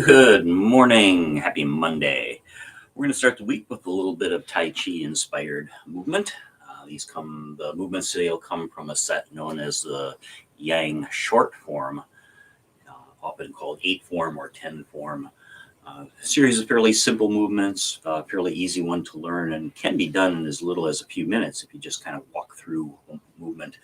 Good morning. Happy Monday. We're going to start the week with a little bit of Tai Chi inspired movement. The movements today will come from a set known as the Yang short form, often called 8 form or 10 form. A series of fairly simple movements, fairly easy one to learn, and can be done in as little as a few minutes if you just kind of walk through movement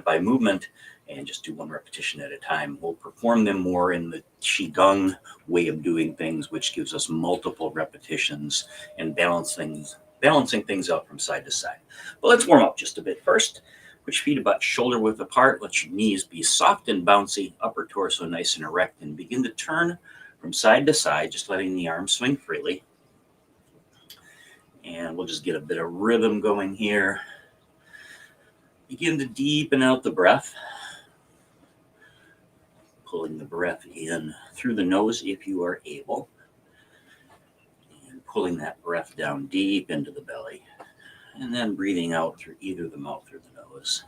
by movement, and just do one repetition at a time. We'll perform them more in the Qigong way of doing things, which gives us multiple repetitions and balancing things out from side to side. But let's warm up just a bit first. Put your feet about shoulder width apart. Let your knees be soft and bouncy, upper torso nice and erect, and begin to turn from side to side, just letting the arms swing freely. And we'll just get a bit of rhythm going here. Begin to deepen out the breath, pulling the breath in through the nose if you are able, and pulling that breath down deep into the belly, and then breathing out through either the mouth or the nose.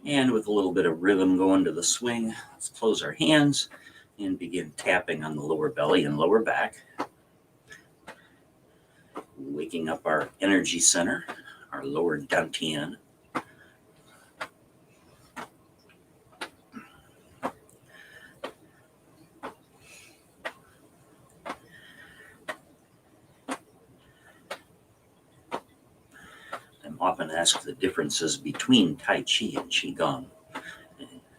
And with a little bit of rhythm going to the swing, let's close our hands and begin tapping on the lower belly and lower back, waking up our energy center, our lower dantian. I'm often asked the differences between Tai Chi and Qigong.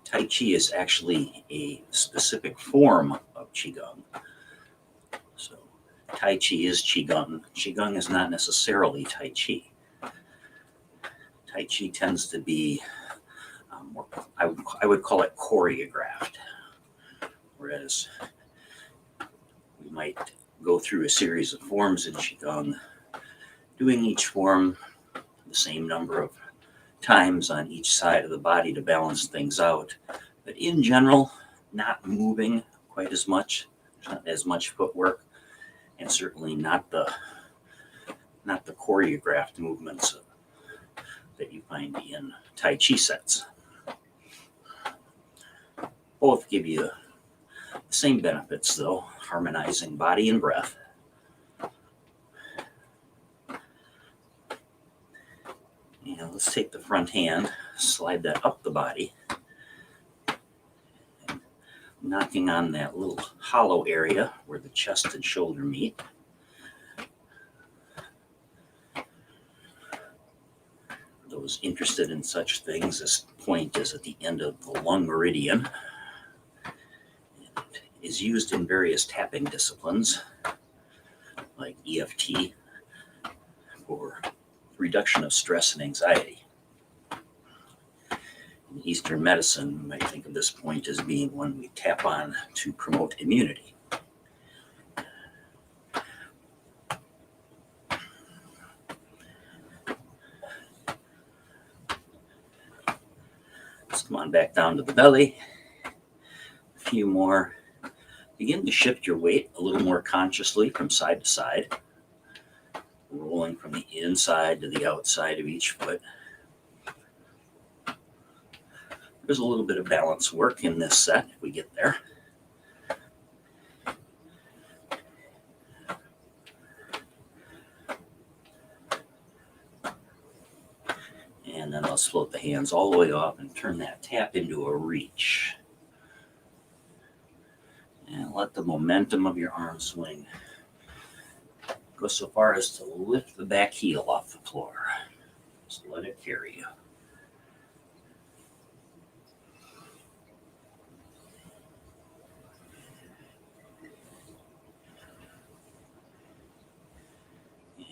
Tai Chi is actually a specific form of Qigong. So Tai Chi is Qigong. Qigong is not necessarily Tai Chi. Tai Chi tends to be more, I would call it choreographed, whereas we might go through a series of forms in Qigong, doing each form the same number of times on each side of the body to balance things out. But in general, not moving quite as much, not as much footwork, and certainly not the choreographed movements that you find in Tai Chi sets. Both give you the same benefits though, harmonizing body and breath. And let's take the front hand, slide that up the body, and knocking on that little hollow area where the chest and shoulder meet. Those interested in such things, this point is at the end of the lung meridian. It is used in various tapping disciplines like EFT for reduction of stress and anxiety. In Eastern medicine, we might think of this point as being one we tap on to promote immunity. Let's come on back down to the belly. A few more. Begin to shift your weight a little more consciously from side to side, rolling from the inside to the outside of each foot. There's a little bit of balance work in this set if we get there. And then let's float the hands all the way off and turn that tap into a reach. And let the momentum of your arm swing go so far as to lift the back heel off the floor. Just let it carry you.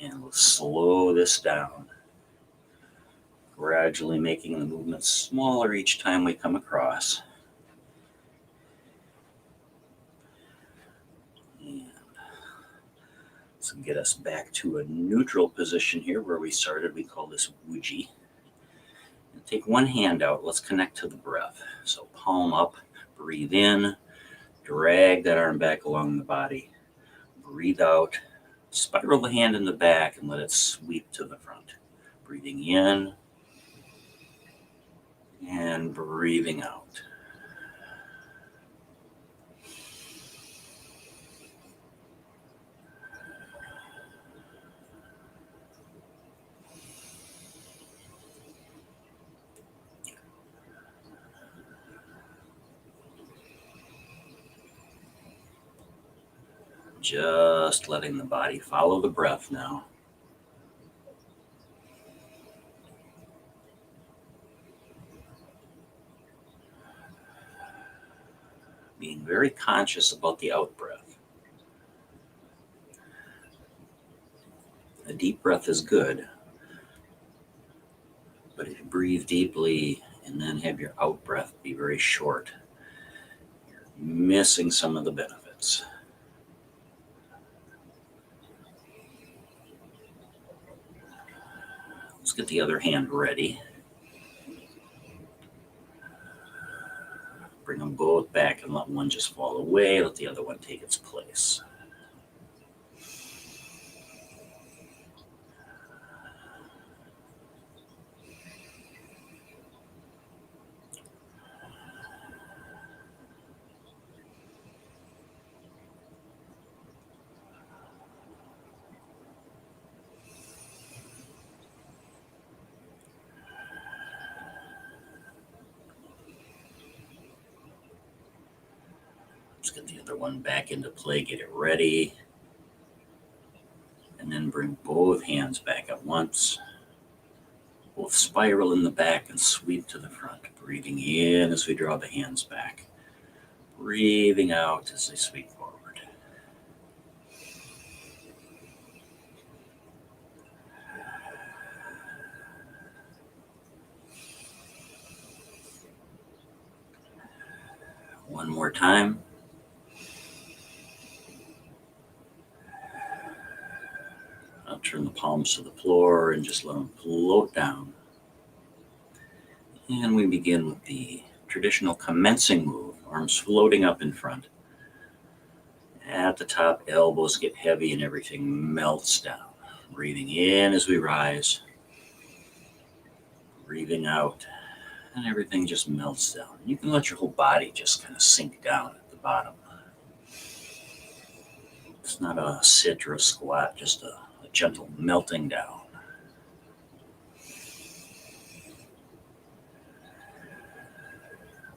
And we'll slow this down, gradually making the movements smaller each time we come across. And let's get us back to a neutral position here where we started. We call this Wuji. And take one hand out. Let's connect to the breath. So palm up, breathe in, drag that arm back along the body. Breathe out, spiral the hand in the back and let it sweep to the front. Breathing in and breathing out. Just letting the body follow the breath now. Being very conscious about the out breath. A deep breath is good, but if you breathe deeply and then have your out breath be very short, you're missing some of the benefits. Let's get the other hand ready. Bring them both back and let one just fall away. Let the other one take its place. Let's get the other one back into play, get it ready. And then bring both hands back at once. Both spiral in the back and sweep to the front. Breathing in as we draw the hands back. Breathing out as they sweep forward. One more time. I'll turn the palms to the floor and just let them float down. And we begin with the traditional commencing move, arms floating up in front. At the top, elbows get heavy and everything melts down. Breathing in as we rise. Breathing out, and everything just melts down. You can let your whole body just kind of sink down at the bottom. It's not a sit or a squat, just a gentle melting down.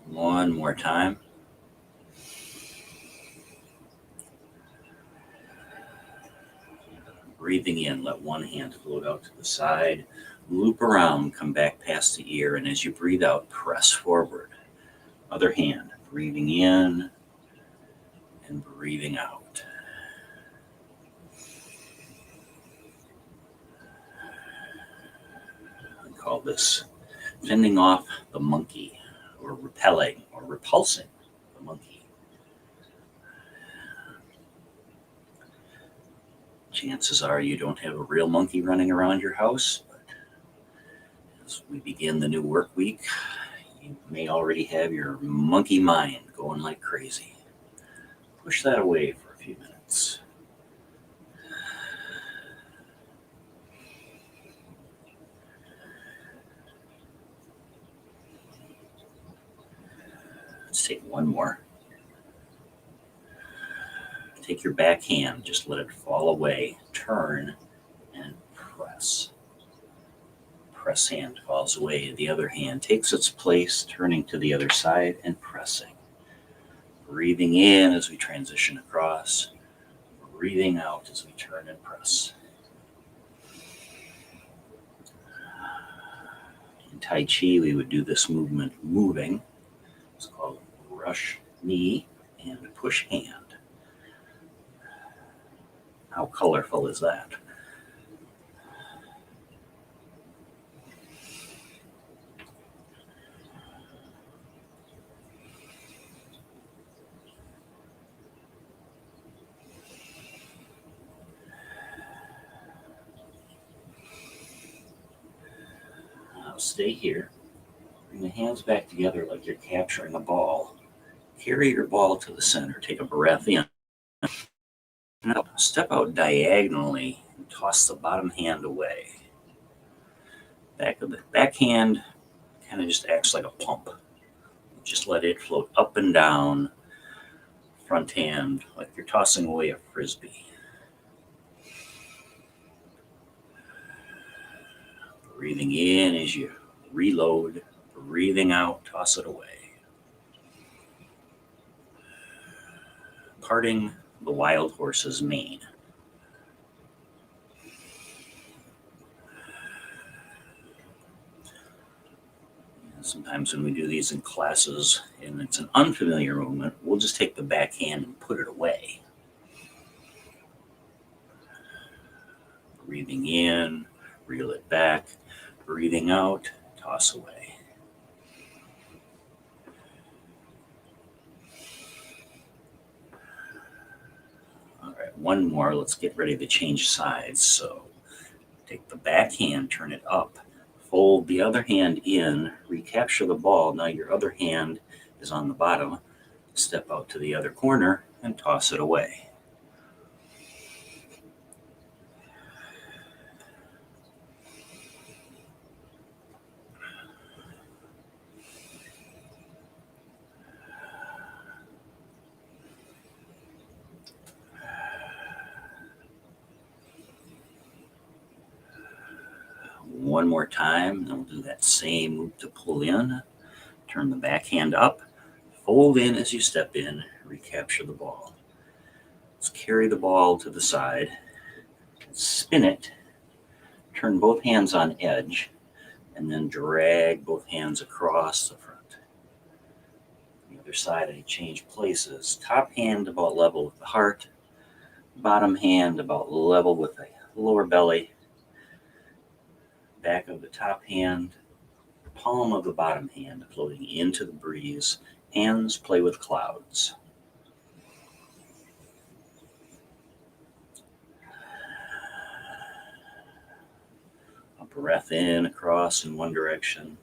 One more time. Breathing in, let one hand float out to the side, loop around, come back past the ear, and as you breathe out, press forward. Other hand, breathing in and breathing out. I call this fending off the monkey, or repelling or repulsing the monkey. Chances are you don't have a real monkey running around your house, but as we begin the new work week, you may already have your monkey mind going like crazy. Push that away for a few minutes. Let's take one more. Take your back hand, just let it fall away. Turn and press. Press hand falls away. The other hand takes its place, turning to the other side and pressing. Breathing in as we transition across. Breathing out as we turn and press. In Tai Chi, we would do this movement moving. It's called rush knee and push hand. How colorful is that? Now stay here. Bring the hands back together like you're capturing a ball. Carry your ball to the center. Take a breath in. Now step out diagonally and toss the bottom hand away. Back hand kind of just acts like a pump. Just let it float up and down. Front hand like you're tossing away a frisbee. Breathing in as you reload. Breathing out, toss it away. Parting the wild horse's mane. Sometimes when we do these in classes and it's an unfamiliar movement, we'll just take the back hand and put it away. Breathing in, reel it back. Breathing out, toss away. All right, one more. Let's get ready to change sides. So take the back hand, turn it up. Fold the other hand in, recapture the ball. Now your other hand is on the bottom. Step out to the other corner and toss it away. One more time, and we'll do that same move to pull in. Turn the back hand up, fold in as you step in, recapture the ball. Let's carry the ball to the side, spin it, turn both hands on edge, and then drag both hands across the front. The other side, I change places. Top hand about level with the heart, bottom hand about level with the lower belly, back of the top hand, palm of the bottom hand floating into the breeze. Hands play with clouds. A breath in across in one direction.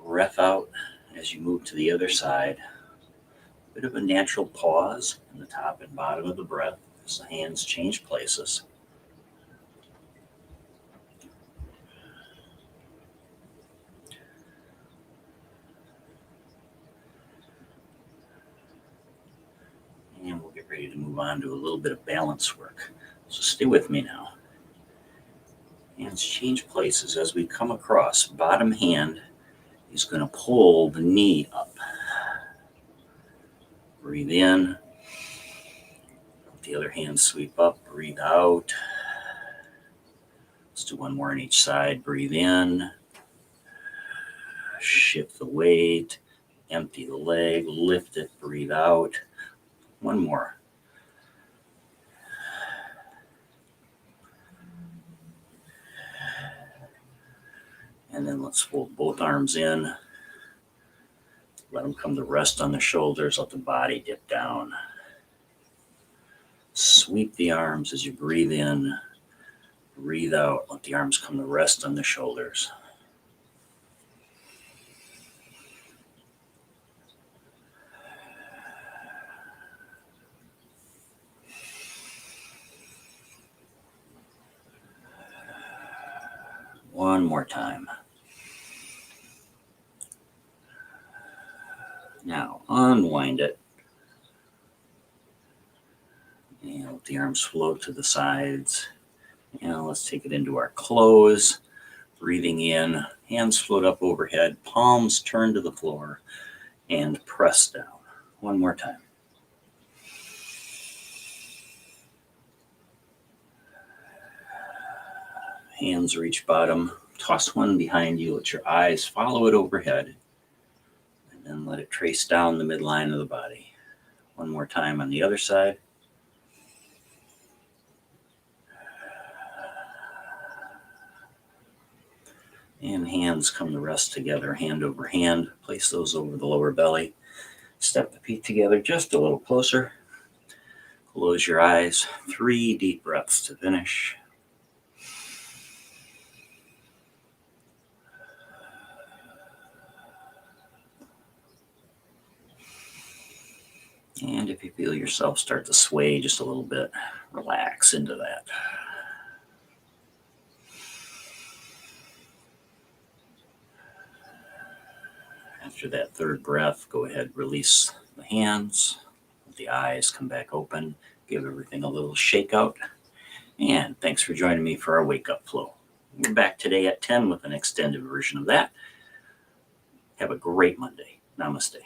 Breath out as you move to the other side. A bit of a natural pause in the top and bottom of the breath as the hands change places. And we'll get ready to move on to a little bit of balance work. So stay with me now. Hands change places as we come across. Bottom hand is going to pull the knee up. Breathe in. The other hand sweep up. Breathe out. Let's do one more on each side. Breathe in. Shift the weight. Empty the leg. Lift it. Breathe out. One more. And then let's fold both arms in. Let them come to rest on the shoulders. Let the body dip down. Sweep the arms as you breathe in. Breathe out. Let the arms come to rest on the shoulders. One more time. Now unwind it. And let the arms float to the sides. And let's take it into our close. Breathing in, hands float up overhead, palms turn to the floor, and press down. One more time. Hands reach bottom. Toss one behind you. Let your eyes follow it overhead. And then let it trace down the midline of the body. One more time on the other side. And hands come to rest together, hand over hand. Place those over the lower belly. Step the feet together just a little closer. Close your eyes. 3 deep breaths to finish. And if you feel yourself start to sway just a little bit, relax into that. After that third breath, go ahead, release the hands, let the eyes come back open, give everything a little shake out. And thanks for joining me for our Wake Up Flow. We're back today at 10 with an extended version of that. Have a great Monday. Namaste.